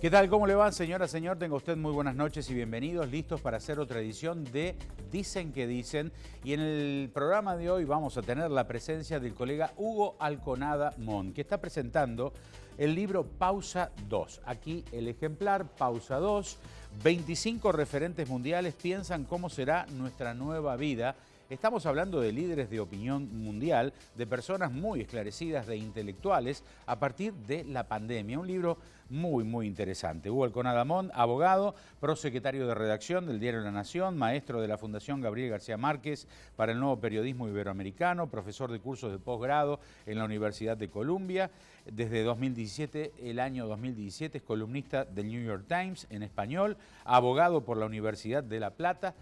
¿Qué tal? ¿Cómo le va, señora, señor? Tenga usted muy buenas noches y bienvenidos, listos para hacer otra edición de Dicen que Dicen. Y en el programa de hoy vamos a tener la presencia del colega Hugo Alconada Mon, que está presentando el libro Pausa 2. Aquí el ejemplar, Pausa 2, 25 referentes mundiales piensan cómo será nuestra nueva vida. Estamos hablando de líderes de opinión mundial, de personas muy esclarecidas, de intelectuales, a partir de la pandemia. Un libro muy interesante. Hugo Alconada Mon, abogado, prosecretario de redacción del diario La Nación, maestro de la Fundación Gabriel García Márquez para el nuevo periodismo iberoamericano, profesor de cursos de posgrado en la Universidad de Columbia. Desde 2017, el año 2017, es columnista del New York Times en español, abogado por la Universidad de La Plata.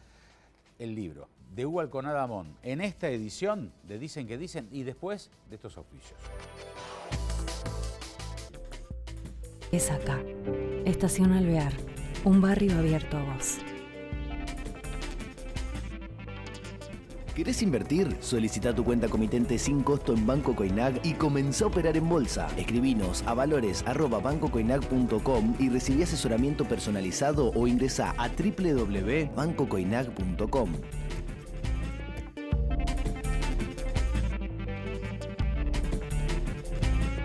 El libro de Hugo Alconada Mon, en esta edición de Dicen que Dicen y después de estos auspicios. Es acá, Estación Alvear, un barrio abierto a vos. ¿Querés invertir? Solicita tu cuenta comitente sin costo en Banco Coinag y comenzá a operar en bolsa. Escribinos a valores@bancocoinag.com y recibí asesoramiento personalizado o ingresá a www.bancocoinag.com.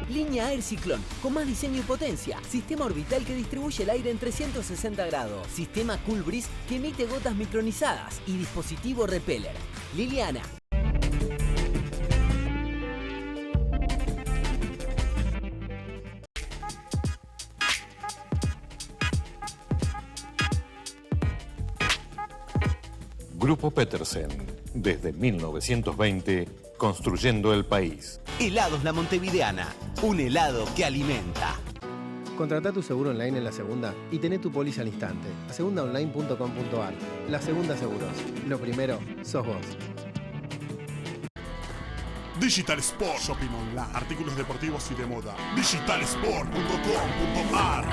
Línea Air Ciclón, con más diseño y potencia. Sistema orbital que distribuye el aire en 360 grados. Sistema Cool Breeze que emite gotas micronizadas. Y dispositivo Repeller. Liliana. Grupo Petersen, desde 1920, construyendo el país. Helados La Montevideana, un helado que alimenta. Contratá tu seguro online en La Segunda y tené tu póliza al instante. lasegundaonline.com.ar. La Segunda Seguros. Lo primero, sos vos. Digital Sport Shopping Online. Artículos deportivos y de moda. Digitalsport.com.ar.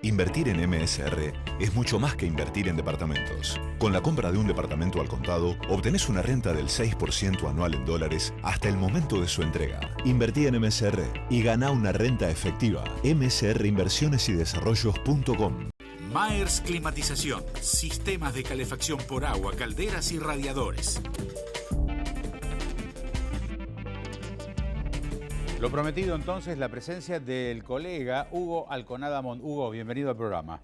Invertir en MSR es mucho más que invertir en departamentos. Con la compra de un departamento al contado, obtenés una renta del 6% anual en dólares hasta el momento de su entrega. Invertí en MSR y ganá una renta efectiva. msrinversionesyDesarrollos.com. Maers Climatización. Sistemas de calefacción por agua, calderas y radiadores. Lo prometido entonces, la presencia del colega Hugo Alconada Mon. Hugo, bienvenido al programa.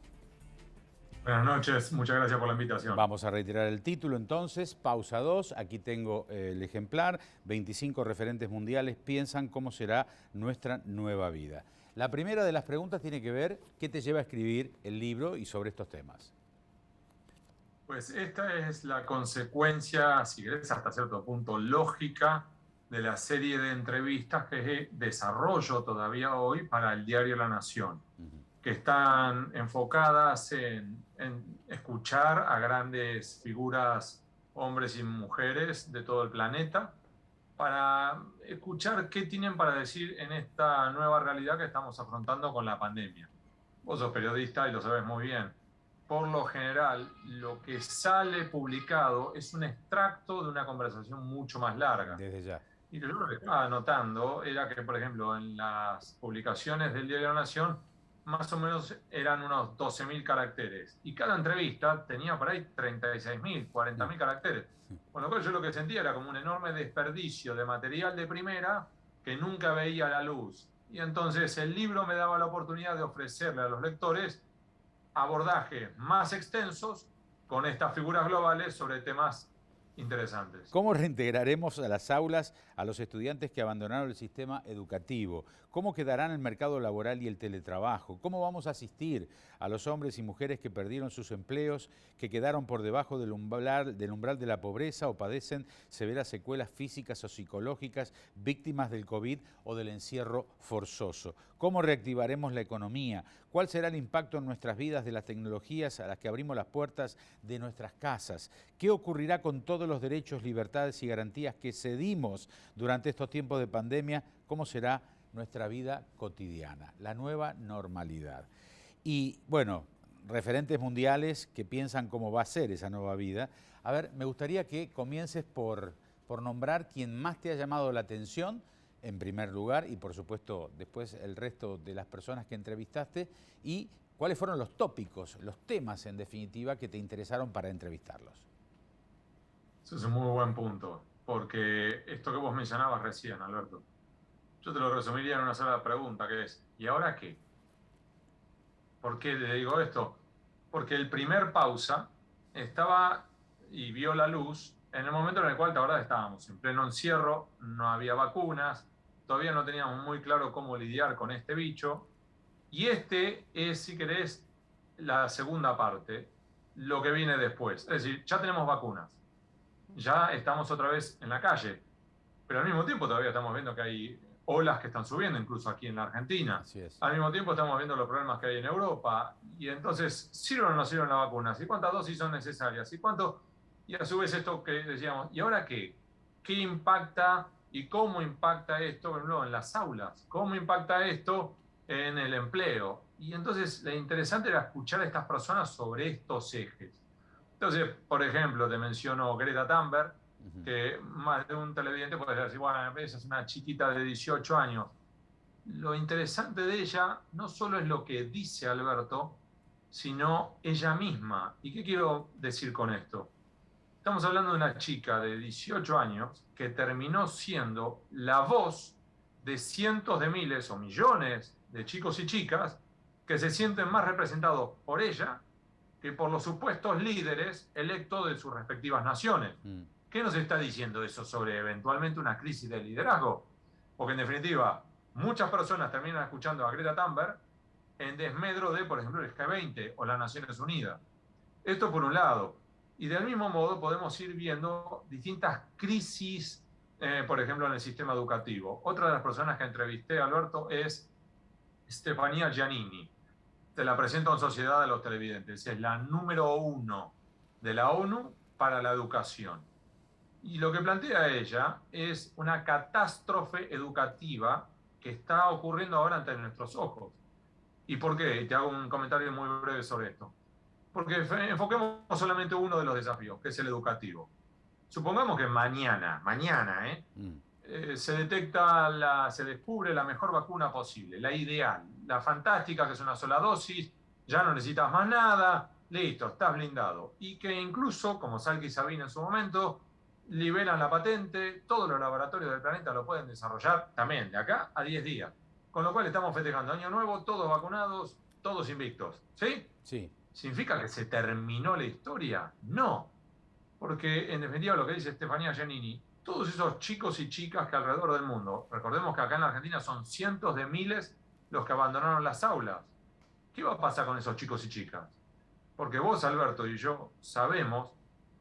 Buenas noches, muchas gracias por la invitación. Vamos a reiterar el título entonces, Pausa 2. Aquí tengo el ejemplar. 25 referentes mundiales piensan cómo será nuestra nueva vida. La primera de las preguntas tiene que ver qué te lleva a escribir el libro y sobre estos temas. Pues esta es la consecuencia, si querés, hasta cierto punto lógica de la serie de entrevistas que desarrollo todavía hoy para el diario La Nación, que están enfocadas en escuchar a grandes figuras, hombres y mujeres de todo el planeta, para escuchar qué tienen para decir en esta nueva realidad que estamos afrontando con la pandemia. Vos sos periodista y lo sabés muy bien. Por lo general, lo que sale publicado es un extracto de una conversación mucho más larga. Desde ya. Y yo lo que estaba notando era que, por ejemplo, en las publicaciones del diario La Nación, más o menos eran unos 12.000 caracteres. Y cada entrevista tenía por ahí 36.000, 40.000 caracteres. Con lo cual yo lo que sentía era como un enorme desperdicio de material de primera que nunca veía la luz. Y entonces el libro me daba la oportunidad de ofrecerle a los lectores abordajes más extensos con estas figuras globales sobre temas interesantes. ¿Cómo reintegraremos a las aulas a los estudiantes que abandonaron el sistema educativo? ¿Cómo quedarán el mercado laboral y el teletrabajo? ¿Cómo vamos a asistir a los hombres y mujeres que perdieron sus empleos, que quedaron por debajo del umbral de la pobreza o padecen severas secuelas físicas o psicológicas, víctimas del COVID o del encierro forzoso? ¿Cómo reactivaremos la economía? ¿Cuál será el impacto en nuestras vidas de las tecnologías a las que abrimos las puertas de nuestras casas? ¿Qué ocurrirá con todos los derechos, libertades y garantías que cedimos durante estos tiempos de pandemia? ¿Cómo será nuestra vida cotidiana? La nueva normalidad. Y bueno, referentes mundiales que piensan cómo va a ser esa nueva vida. A ver, me gustaría que comiences por nombrar quien más te ha llamado la atención en primer lugar, y por supuesto después el resto de las personas que entrevistaste, y cuáles fueron los tópicos, los temas en definitiva que te interesaron para entrevistarlos. Eso es un muy buen punto, porque esto que vos mencionabas recién, Alberto, yo te lo resumiría en una sola pregunta, que es, ¿y ahora qué? ¿Por qué le digo esto? Porque el primer pausa estaba y vio la luz en el momento en el cual, la verdad, estábamos en pleno encierro, no había vacunas, todavía no teníamos muy claro cómo lidiar con este bicho, y este es, si querés, la segunda parte, lo que viene después. Es decir, ya tenemos vacunas, ya estamos otra vez en la calle, pero al mismo tiempo todavía estamos viendo que hay olas que están subiendo, incluso aquí en la Argentina. Así es. Al mismo tiempo estamos viendo los problemas que hay en Europa. Y entonces, ¿sirven o no sirven las vacunas? ¿Y cuántas dosis son necesarias? Y a su vez esto que decíamos, ¿y ahora qué? ¿Qué impacta y cómo impacta esto, por ejemplo, en las aulas? ¿Cómo impacta esto en el empleo? Y entonces lo interesante era escuchar a estas personas sobre estos ejes. Entonces, por ejemplo, te menciono Greta Thunberg, que más de un televidente puede decir, bueno, esa es una chiquita de 18 años. Lo interesante de ella no solo es lo que dice Alberto, sino ella misma. ¿Y qué quiero decir con esto? Estamos hablando de una chica de 18 años que terminó siendo la voz de cientos de miles o millones de chicos y chicas que se sienten más representados por ella que por los supuestos líderes electos de sus respectivas naciones. ¿Qué nos está diciendo eso sobre eventualmente una crisis de liderazgo? Porque en definitiva, muchas personas terminan escuchando a Greta Thunberg en desmedro de, por ejemplo, el G20 o las Naciones Unidas. Esto por un lado. Y del mismo modo podemos ir viendo distintas crisis, por ejemplo, en el sistema educativo. Otra de las personas que entrevisté, Alberto, es Stefania Giannini. Te la presento en Sociedad de los Televidentes. Es la número 1 de la ONU para la educación. Y lo que plantea ella es una catástrofe educativa que está ocurriendo ahora ante nuestros ojos. ¿Y por qué? Y te hago un comentario muy breve sobre esto. Porque enfoquemos solamente uno de los desafíos, que es el educativo. Supongamos que mañana, se descubre la mejor vacuna posible, la ideal, la fantástica, que es una sola dosis, ya no necesitas más nada, listo, estás blindado. Y que incluso, como Salk y Sabin en su momento, liberan la patente, todos los laboratorios del planeta lo pueden desarrollar también de acá a 10 días. Con lo cual estamos festejando Año Nuevo, todos vacunados, todos invictos. ¿Sí? Sí. ¿Significa que se terminó la historia? No. Porque en definitiva lo que dice Stefania Giannini, todos esos chicos y chicas que alrededor del mundo, recordemos que acá en la Argentina son cientos de miles los que abandonaron las aulas. ¿Qué va a pasar con esos chicos y chicas? Porque vos, Alberto, y yo sabemos,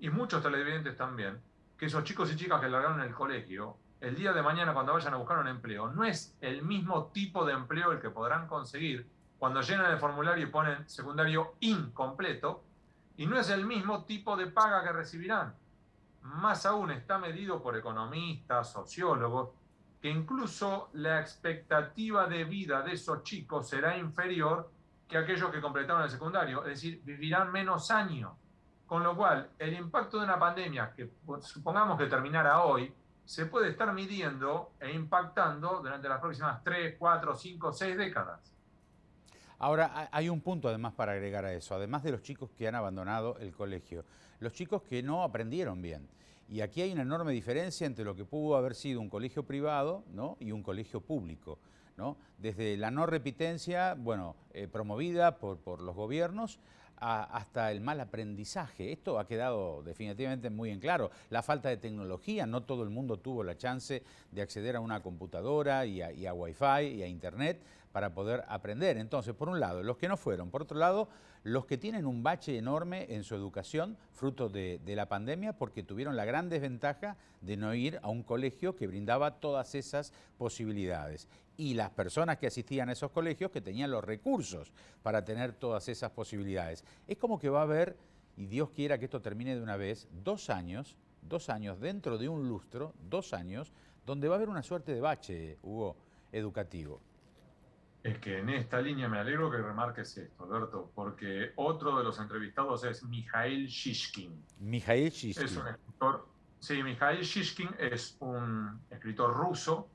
y muchos televidentes también, que esos chicos y chicas que largaron el colegio, el día de mañana cuando vayan a buscar un empleo, no es el mismo tipo de empleo el que podrán conseguir cuando llenan el formulario y ponen secundario incompleto, y no es el mismo tipo de paga que recibirán. Más aún está medido por economistas, sociólogos, que incluso la expectativa de vida de esos chicos será inferior que aquellos que completaron el secundario, es decir, vivirán menos años. Con lo cual, el impacto de una pandemia, que supongamos que terminara hoy, se puede estar midiendo e impactando durante las próximas 3, 4, 5, 6 décadas. Ahora, hay un punto además para agregar a eso, además de los chicos que han abandonado el colegio, los chicos que no aprendieron bien. Y aquí hay una enorme diferencia entre lo que pudo haber sido un colegio privado, ¿no?, y un colegio público, ¿no? Desde la no repitencia, promovida por los gobiernos, hasta el mal aprendizaje. Esto ha quedado definitivamente muy en claro. La falta de tecnología, no todo el mundo tuvo la chance de acceder a una computadora y a Wi-Fi y a Internet para poder aprender. Entonces, por un lado, los que no fueron. Por otro lado, los que tienen un bache enorme en su educación, fruto de la pandemia, porque tuvieron la gran desventaja de no ir a un colegio que brindaba todas esas posibilidades. Y las personas que asistían a esos colegios que tenían los recursos para tener todas esas posibilidades. Es como que va a haber, y Dios quiera que esto termine de una vez, 2 años dentro de un lustro, 2 años, donde va a haber una suerte de bache, Hugo, educativo. Es que en esta línea me alegro que remarques esto, Alberto, porque otro de los entrevistados es Mikhail Shishkin. Mikhail Shishkin. Es un escritor, sí, Mikhail Shishkin es un escritor ruso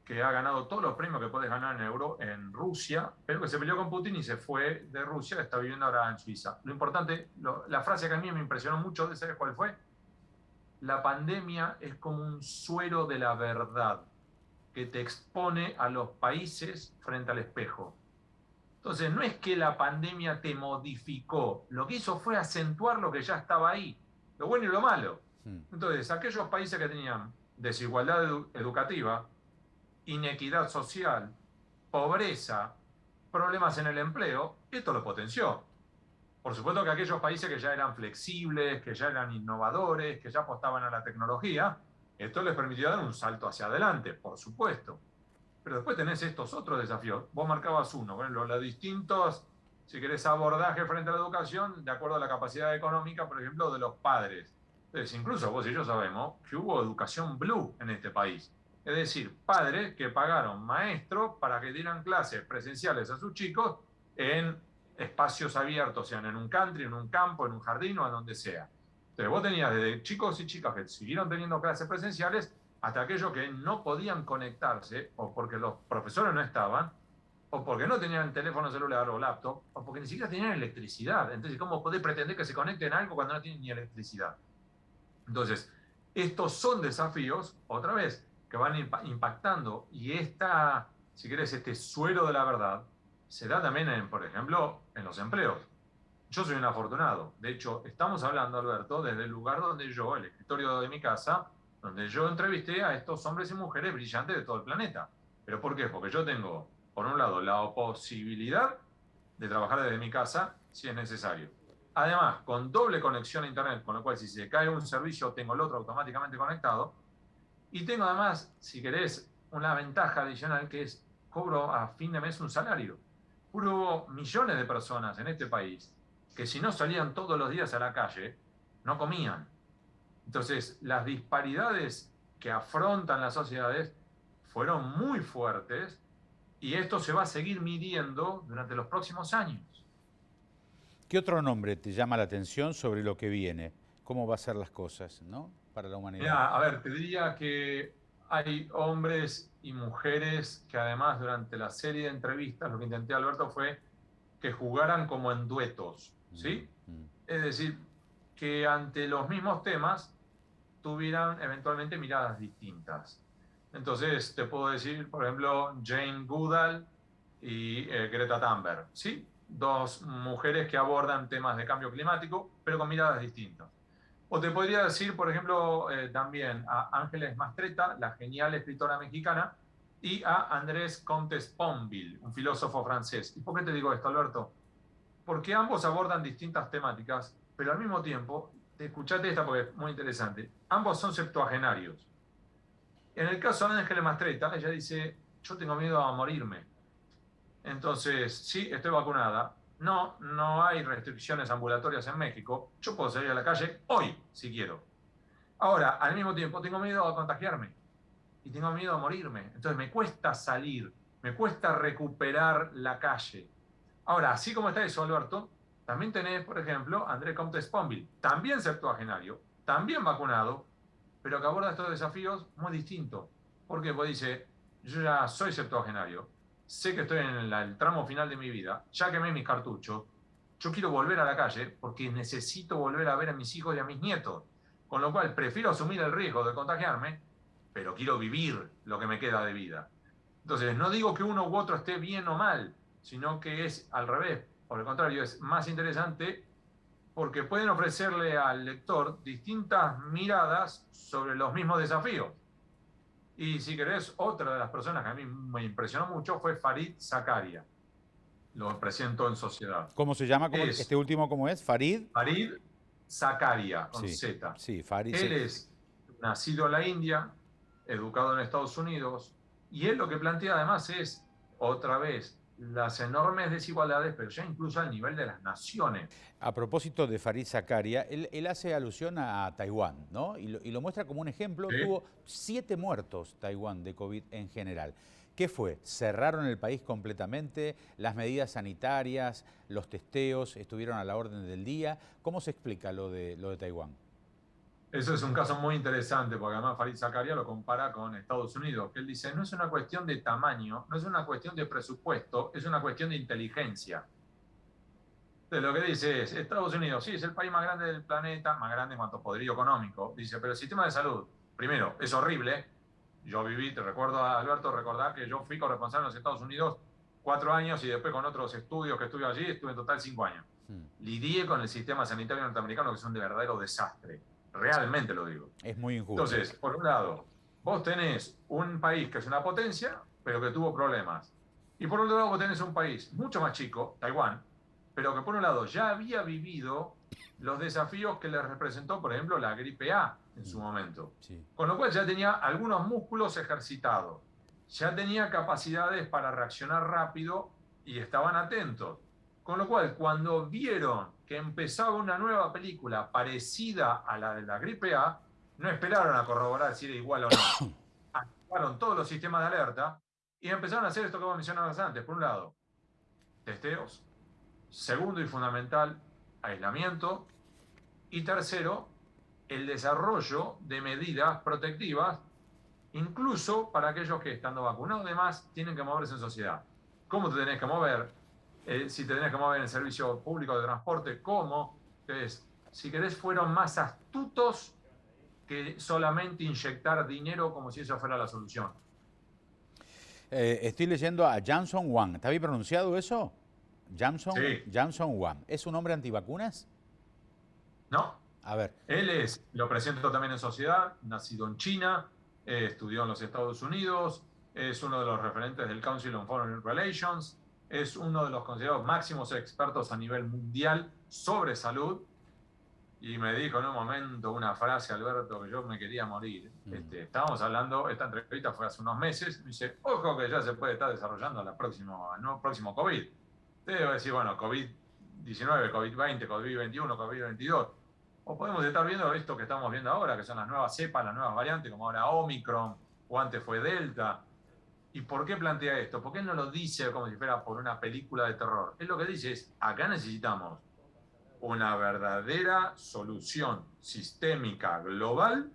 que ha ganado todos los premios que puedes ganar en Rusia, pero que se peleó con Putin y se fue de Rusia, está viviendo ahora en Suiza. Lo importante, la frase que a mí me impresionó mucho, ¿sabes cuál fue? La pandemia es como un suero de la verdad que te expone a los países frente al espejo. Entonces, no es que la pandemia te modificó, lo que hizo fue acentuar lo que ya estaba ahí, lo bueno y lo malo. Entonces, aquellos países que tenían desigualdad educativa, inequidad social, pobreza, problemas en el empleo, esto lo potenció. Por supuesto que aquellos países que ya eran flexibles, que ya eran innovadores, que ya apostaban a la tecnología, esto les permitió dar un salto hacia adelante, por supuesto. Pero después tenés estos otros desafíos. Vos marcabas uno, bueno, los distintos, si querés, abordajes frente a la educación, de acuerdo a la capacidad económica, por ejemplo, de los padres. Entonces, incluso vos y yo sabemos que hubo educación blue en este país. Es decir, padres que pagaron maestros para que dieran clases presenciales a sus chicos en espacios abiertos, sean en un country, en un campo, en un jardín o en donde sea. Entonces vos tenías desde chicos y chicas que siguieron teniendo clases presenciales hasta aquellos que no podían conectarse o porque los profesores no estaban o porque no tenían teléfono celular o laptop o porque ni siquiera tenían electricidad. Entonces, ¿cómo podés pretender que se conecten a algo cuando no tienen ni electricidad? Entonces, estos son desafíos, otra vez, que van impactando y esta, si querés, este suero de la verdad se da también, por ejemplo, en los empleos. Yo soy un afortunado. De hecho, estamos hablando, Alberto, desde el lugar donde yo, el escritorio de mi casa, donde yo entrevisté a estos hombres y mujeres brillantes de todo el planeta. ¿Pero por qué? Porque yo tengo, por un lado, la posibilidad de trabajar desde mi casa si es necesario. Además, con doble conexión a Internet, con lo cual si se cae un servicio, tengo el otro automáticamente conectado. Y tengo además, si querés, una ventaja adicional que es cobro a fin de mes un salario. Hubo millones de personas en este país que si no salían todos los días a la calle, no comían. Entonces, las disparidades que afrontan las sociedades fueron muy fuertes y esto se va a seguir midiendo durante los próximos años. ¿Qué otro nombre te llama la atención sobre lo que viene? ¿Cómo va a ser las cosas, ¿no? Para la humanidad. Mirá, a ver, te diría que hay hombres y mujeres que además durante la serie de entrevistas lo que intenté, Alberto, fue que jugaran como en duetos, ¿sí? Es decir, que ante los mismos temas tuvieran eventualmente miradas distintas. Entonces, te puedo decir, por ejemplo, Jane Goodall y Greta Thunberg, ¿sí? Dos mujeres que abordan temas de cambio climático, pero con miradas distintas. O te podría decir, por ejemplo, también a Ángeles Mastretta, la genial escritora mexicana, y a Andrés Comte-Sponville, un filósofo francés. ¿Y por qué te digo esto, Alberto? Porque ambos abordan distintas temáticas, pero al mismo tiempo, escuchate esta porque es muy interesante, ambos son septuagenarios. En el caso de Ángeles Mastretta, ella dice, yo tengo miedo a morirme. Entonces, sí, estoy vacunada. No hay restricciones ambulatorias en México. Yo puedo salir a la calle hoy, si quiero. Ahora, al mismo tiempo, tengo miedo a contagiarme y tengo miedo a morirme. Entonces, me cuesta salir, me cuesta recuperar la calle. Ahora, así como está eso, Alberto, también tenés, por ejemplo, Andrés Comte-Sponville, también septuagenario, también vacunado, pero que aborda estos desafíos muy distintos. ¿Por qué? Porque dice, yo ya soy septuagenario, sé que estoy en el tramo final de mi vida, ya quemé mis cartuchos, yo quiero volver a la calle porque necesito volver a ver a mis hijos y a mis nietos, con lo cual prefiero asumir el riesgo de contagiarme, pero quiero vivir lo que me queda de vida. Entonces, no digo que uno u otro esté bien o mal, sino que es al revés, por el contrario, es más interesante porque pueden ofrecerle al lector distintas miradas sobre los mismos desafíos. Y si querés, otra de las personas que a mí me impresionó mucho fue Fareed Zakaria. Lo presento en Sociedad. ¿Cómo se llama? ¿Este último cómo es? ¿Fareed? Fareed Zakaria, con Z. Sí, Fareed. Él es nacido en la India, educado en Estados Unidos, y él lo que plantea además es, otra vez, las enormes desigualdades, pero ya incluso al nivel de las naciones. A propósito de Fareed Zakaria, él hace alusión a Taiwán, ¿no? Y lo muestra como un ejemplo. ¿Sí? Tuvo 7 muertos Taiwán de COVID en general. ¿Qué fue? ¿Cerraron el país completamente? ¿Las medidas sanitarias, los testeos estuvieron a la orden del día? ¿Cómo se explica lo de Taiwán? Eso es un caso muy interesante, porque además Farid Zakaria lo compara con Estados Unidos, que él dice, no es una cuestión de tamaño, no es una cuestión de presupuesto, es una cuestión de inteligencia. Entonces, lo que dice es, Estados Unidos, sí, es el país más grande del planeta, más grande en cuanto a poderío económico, dice, pero el sistema de salud, primero, es horrible. Yo viví, te recuerdo, Alberto, recordar que yo fui corresponsal en los Estados Unidos 4 años y después con otros estudios que estuve allí, estuve en total 5 años. Lidié con el sistema sanitario norteamericano, que es un verdadero desastre. Realmente lo digo. Es muy injusto. Entonces, por un lado, vos tenés un país que es una potencia, pero que tuvo problemas. Y por otro lado, vos tenés un país mucho más chico, Taiwán, pero que por un lado ya había vivido los desafíos que le representó, por ejemplo, la gripe A en su momento. Sí. Con lo cual ya tenía algunos músculos ejercitados, ya tenía capacidades para reaccionar rápido y estaban atentos. Con lo cual, cuando vieron que empezaba una nueva película parecida a la de la gripe A, no esperaron a corroborar si era igual o no. Activaron todos los sistemas de alerta y empezaron a hacer esto que vos mencionabas antes. Por un lado, testeos. Segundo y fundamental, aislamiento. Y tercero, el desarrollo de medidas protectivas, incluso para aquellos que estando vacunados, además, tienen que moverse en sociedad. ¿Cómo te tenés que mover? Si te tenés que mover en el servicio público de transporte, ¿cómo? Entonces, si querés, fueron más astutos que solamente inyectar dinero como si eso fuera la solución. Estoy leyendo a Johnson Wang. ¿Está bien pronunciado eso? Sí. Johnson Wang. ¿Es un hombre antivacunas? No. A ver. Él lo presento también en sociedad, nacido en China, estudió en los Estados Unidos, es uno de los referentes del Council on Foreign Relations, es uno de los considerados máximos expertos a nivel mundial sobre salud, y me dijo en un momento una frase, Alberto, que yo me quería morir. Estábamos hablando, esta entrevista fue hace unos meses, me dice, ojo que ya se puede estar desarrollando el próximo COVID. Te debo decir, bueno, COVID-19, COVID-20, COVID-21, COVID-22, o podemos estar viendo esto que estamos viendo ahora, que son las nuevas cepas, las nuevas variantes, como ahora Omicron, o antes fue Delta. ¿Y por qué plantea esto? ¿Por qué no lo dice como si fuera por una película de terror? Él lo que dice es, acá necesitamos una verdadera solución sistémica global,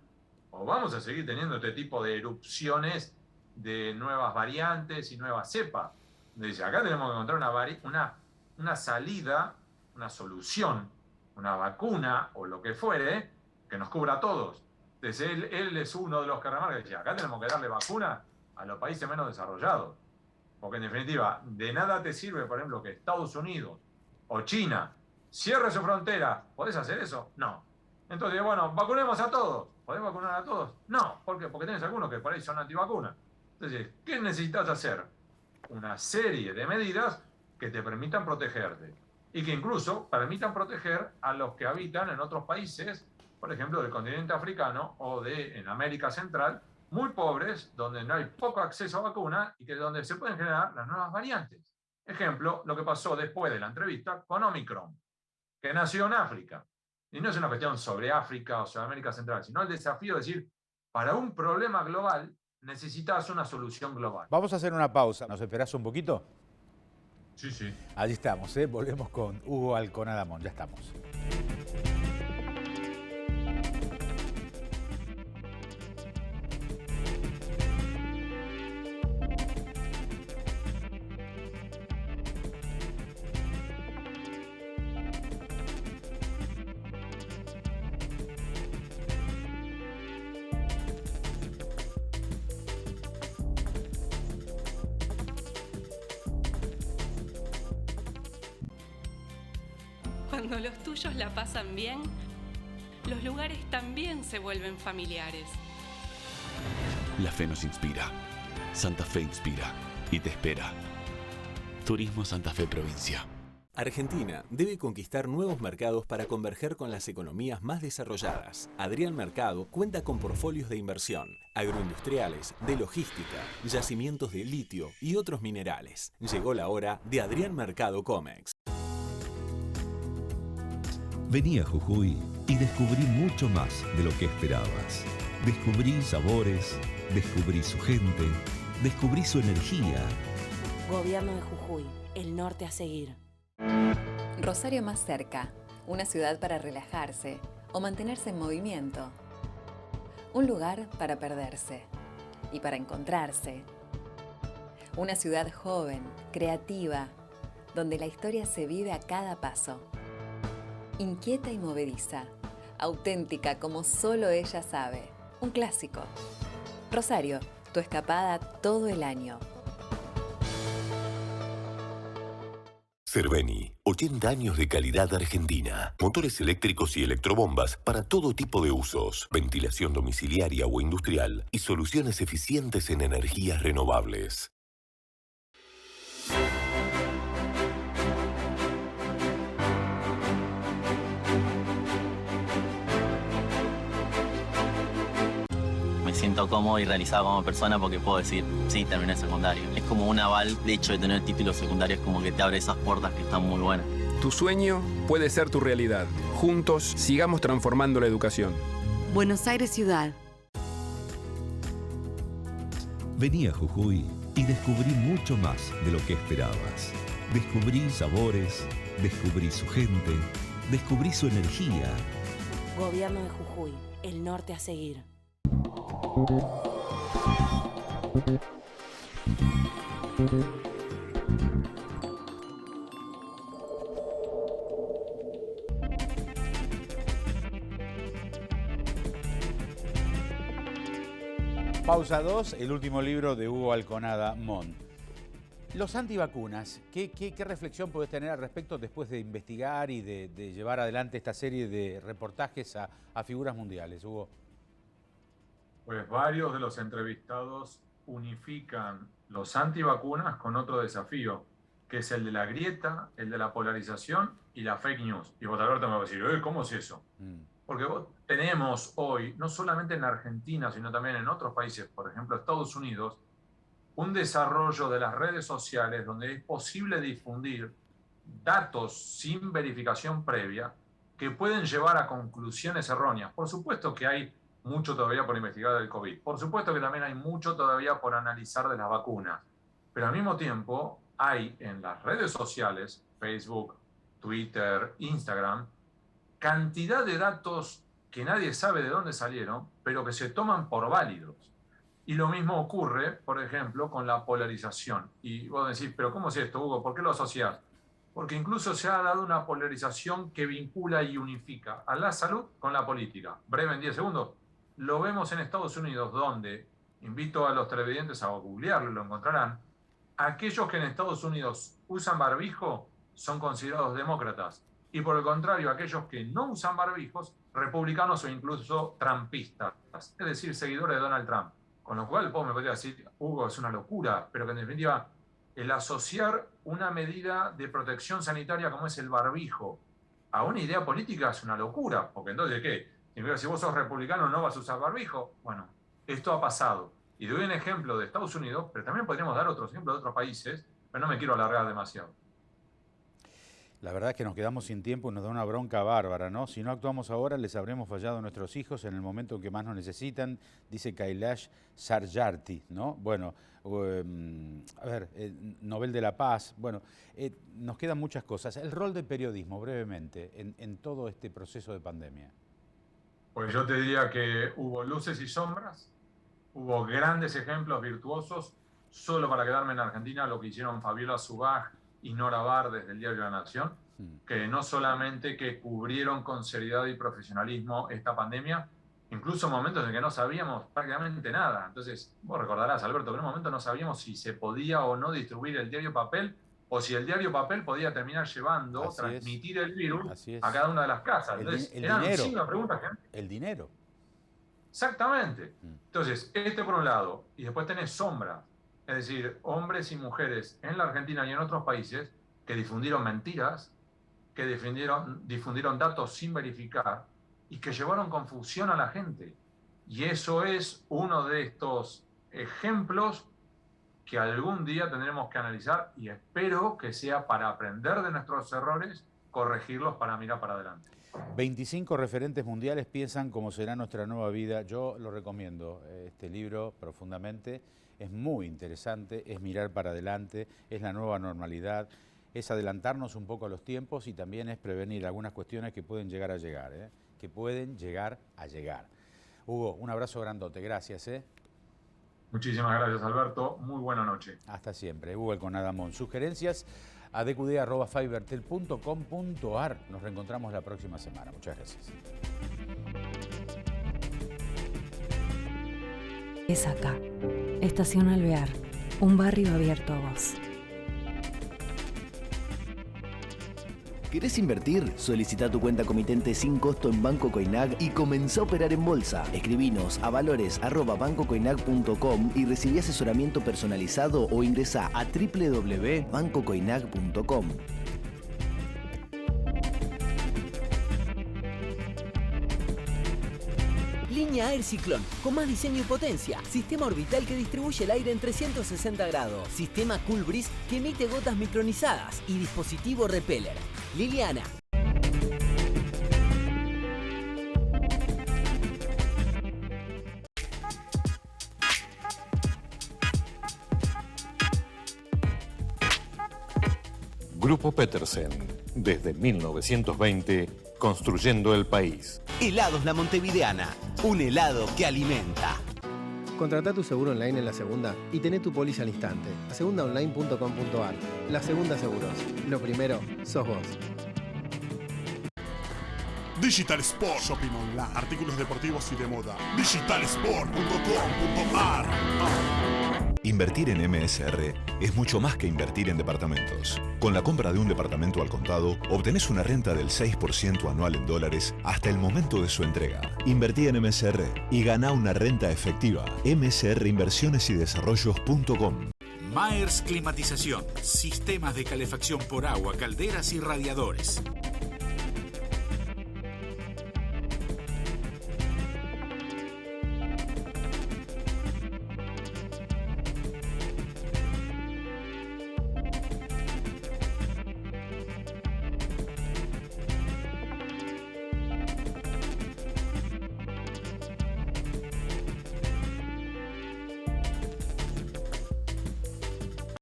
o vamos a seguir teniendo este tipo de erupciones de nuevas variantes y nuevas cepas. Dice, acá tenemos que encontrar una salida, una solución, una vacuna o lo que fuere, que nos cubra a todos. Entonces él es uno de los que remarca y dice, acá tenemos que darle vacuna a los países menos desarrollados. Porque en definitiva, de nada te sirve, por ejemplo, que Estados Unidos o China cierre su frontera. ¿Podés hacer eso? No. Entonces, bueno, vacunemos a todos. ¿Podés vacunar a todos? No. ¿Por qué? Porque tenés algunos que por ahí son antivacunas. Entonces, ¿qué necesitas hacer? Una serie de medidas que te permitan protegerte. Y que incluso permitan proteger a los que habitan en otros países, por ejemplo, del continente africano o en América Central, muy pobres, donde no hay poco acceso a vacuna y que donde se pueden generar las nuevas variantes. Ejemplo, lo que pasó después de la entrevista con Omicron, que nació en África. Y no es una cuestión sobre África o sobre América Central, sino el desafío de decir, para un problema global necesitas una solución global. Vamos a hacer una pausa. ¿Nos esperás un poquito? Sí, sí. Allí estamos, volvemos con Hugo Alconada Mon. Ya estamos. Cuando los tuyos la pasan bien, los lugares también se vuelven familiares. La fe nos inspira. Santa Fe inspira y te espera. Turismo Santa Fe Provincia. Argentina debe conquistar nuevos mercados para converger con las economías más desarrolladas. Adrián Mercado cuenta con portfolios de inversión, agroindustriales, de logística, yacimientos de litio y otros minerales. Llegó la hora de Adrián Mercado Comex. Vení a Jujuy y descubrí mucho más de lo que esperabas. Descubrí sabores, descubrí su gente, descubrí su energía. Gobierno de Jujuy, el norte a seguir. Rosario más cerca, una ciudad para relajarse o mantenerse en movimiento. Un lugar para perderse y para encontrarse. Una ciudad joven, creativa, donde la historia se vive a cada paso. Inquieta y movediza, auténtica como solo ella sabe. Un clásico. Rosario, tu escapada todo el año. Cerveni, 80 años de calidad argentina. Motores eléctricos y electrobombas para todo tipo de usos. Ventilación domiciliaria o industrial y soluciones eficientes en energías renovables. Me siento cómodo y realizado como persona porque puedo decir, sí, terminé el secundario. Es como un aval, de hecho de tener títulos secundarios, como que te abre esas puertas que están muy buenas. Tu sueño puede ser tu realidad. Juntos, sigamos transformando la educación. Buenos Aires Ciudad. Vení a Jujuy y descubrí mucho más de lo que esperabas. Descubrí sabores, descubrí su gente, descubrí su energía. Gobierno de Jujuy, el norte a seguir. Pausa 2, el último libro de Hugo Alconada Montt. Los antivacunas, ¿qué reflexión podés tener al respecto después de investigar y de llevar adelante esta serie de reportajes a figuras mundiales, Hugo? Pues varios de los entrevistados unifican los antivacunas con otro desafío, que es el de la grieta, el de la polarización y la fake news. Y vos, Alberto, me vas a decir, ¿cómo es eso? Porque tenemos hoy, no solamente en Argentina, sino también en otros países, por ejemplo Estados Unidos, un desarrollo de las redes sociales donde es posible difundir datos sin verificación previa que pueden llevar a conclusiones erróneas. Por supuesto que hay mucho todavía por investigar del COVID. Por supuesto que también hay mucho todavía por analizar de las vacunas. Pero al mismo tiempo hay en las redes sociales, Facebook, Twitter, Instagram, cantidad de datos que nadie sabe de dónde salieron, pero que se toman por válidos. Y lo mismo ocurre, por ejemplo, con la polarización. Y vos decís, ¿pero cómo es esto, Hugo? ¿Por qué lo asociás? Porque incluso se ha dado una polarización que vincula y unifica a la salud con la política. Breve, en 10 segundos. Lo vemos en Estados Unidos, donde, invito a los televidentes a googlearlo, lo encontrarán, aquellos que en Estados Unidos usan barbijo son considerados demócratas. Y por el contrario, aquellos que no usan barbijos, republicanos o incluso trumpistas, es decir, seguidores de Donald Trump. Con lo cual, vos me podría decir, Hugo, es una locura, pero que en definitiva, el asociar una medida de protección sanitaria como es el barbijo a una idea política es una locura, porque entonces, ¿qué? Si vos sos republicano no vas a usar barbijo. Bueno, esto ha pasado. Y doy un ejemplo de Estados Unidos, pero también podríamos dar otros ejemplos de otros países, pero no me quiero alargar demasiado. La verdad es que nos quedamos sin tiempo y nos da una bronca bárbara, ¿no? Si no actuamos ahora, les habremos fallado a nuestros hijos en el momento en que más nos necesitan, dice Kailash Satyarthi, ¿no? Bueno, Nobel de la Paz, bueno, nos quedan muchas cosas. El rol del periodismo, brevemente, en todo este proceso de pandemia. Pues yo te diría que hubo luces y sombras, hubo grandes ejemplos virtuosos, solo para quedarme en Argentina, lo que hicieron Fabiola Zubaj y Nora Bar desde el diario La Nación, que no solamente que cubrieron con seriedad y profesionalismo esta pandemia, incluso en momentos en que no sabíamos prácticamente nada. Entonces, vos recordarás, Alberto, que en un momento no sabíamos si se podía o no distribuir el diario papel, o si el diario papel podía terminar llevando, transmitir el virus a cada una de las casas. Entonces, eran muchísimas preguntas. El dinero. Exactamente. Entonces, por un lado, y después tenés sombras, es decir, hombres y mujeres en la Argentina y en otros países que difundieron mentiras, que difundieron datos sin verificar y que llevaron confusión a la gente. Y eso es uno de estos ejemplos que algún día tendremos que analizar y espero que sea para aprender de nuestros errores, corregirlos para mirar para adelante. 25 referentes mundiales piensan cómo será nuestra nueva vida. Yo lo recomiendo, este libro, profundamente. Es muy interesante, es mirar para adelante, es la nueva normalidad, es adelantarnos un poco a los tiempos y también es prevenir algunas cuestiones que pueden llegar a llegar, que pueden llegar a llegar. Hugo, un abrazo grandote, gracias. Muchísimas gracias, Alberto. Muy buena noche. Hasta siempre. Hugo Alconada-Mon. Sugerencias a dqd@fibertel.com.ar. Nos reencontramos la próxima semana. Muchas gracias. Es acá. Estación Alvear. Un barrio abierto a vos. ¿Querés invertir? Solicita tu cuenta comitente sin costo en Banco Coinag y comenzá a operar en bolsa. Escribinos a valores@bancocoinag.com y recibí asesoramiento personalizado o ingresá a www.bancocoinag.com. Línea Air Ciclón, con más diseño y potencia. Sistema orbital que distribuye el aire en 360 grados. Sistema Cool Breeze que emite gotas micronizadas. Y dispositivo Repeller. Liliana. Grupo Petersen, desde 1920, construyendo el país. Helados La Montevideana, un helado que alimenta. Contratá tu seguro online en La Segunda y tené tu póliza al instante. lasegundaonline.com.ar. La Segunda Seguros. Lo primero, sos vos. Digital Sport Shopping Online. Artículos deportivos y de moda. digitalsport.com.ar. Invertir en MSR es mucho más que invertir en departamentos. Con la compra de un departamento al contado, obtenés una renta del 6% anual en dólares hasta el momento de su entrega. Invertí en MSR y ganá una renta efectiva. msrinversionesidesarrollos.com. Maers Climatización. Sistemas de calefacción por agua, calderas y radiadores.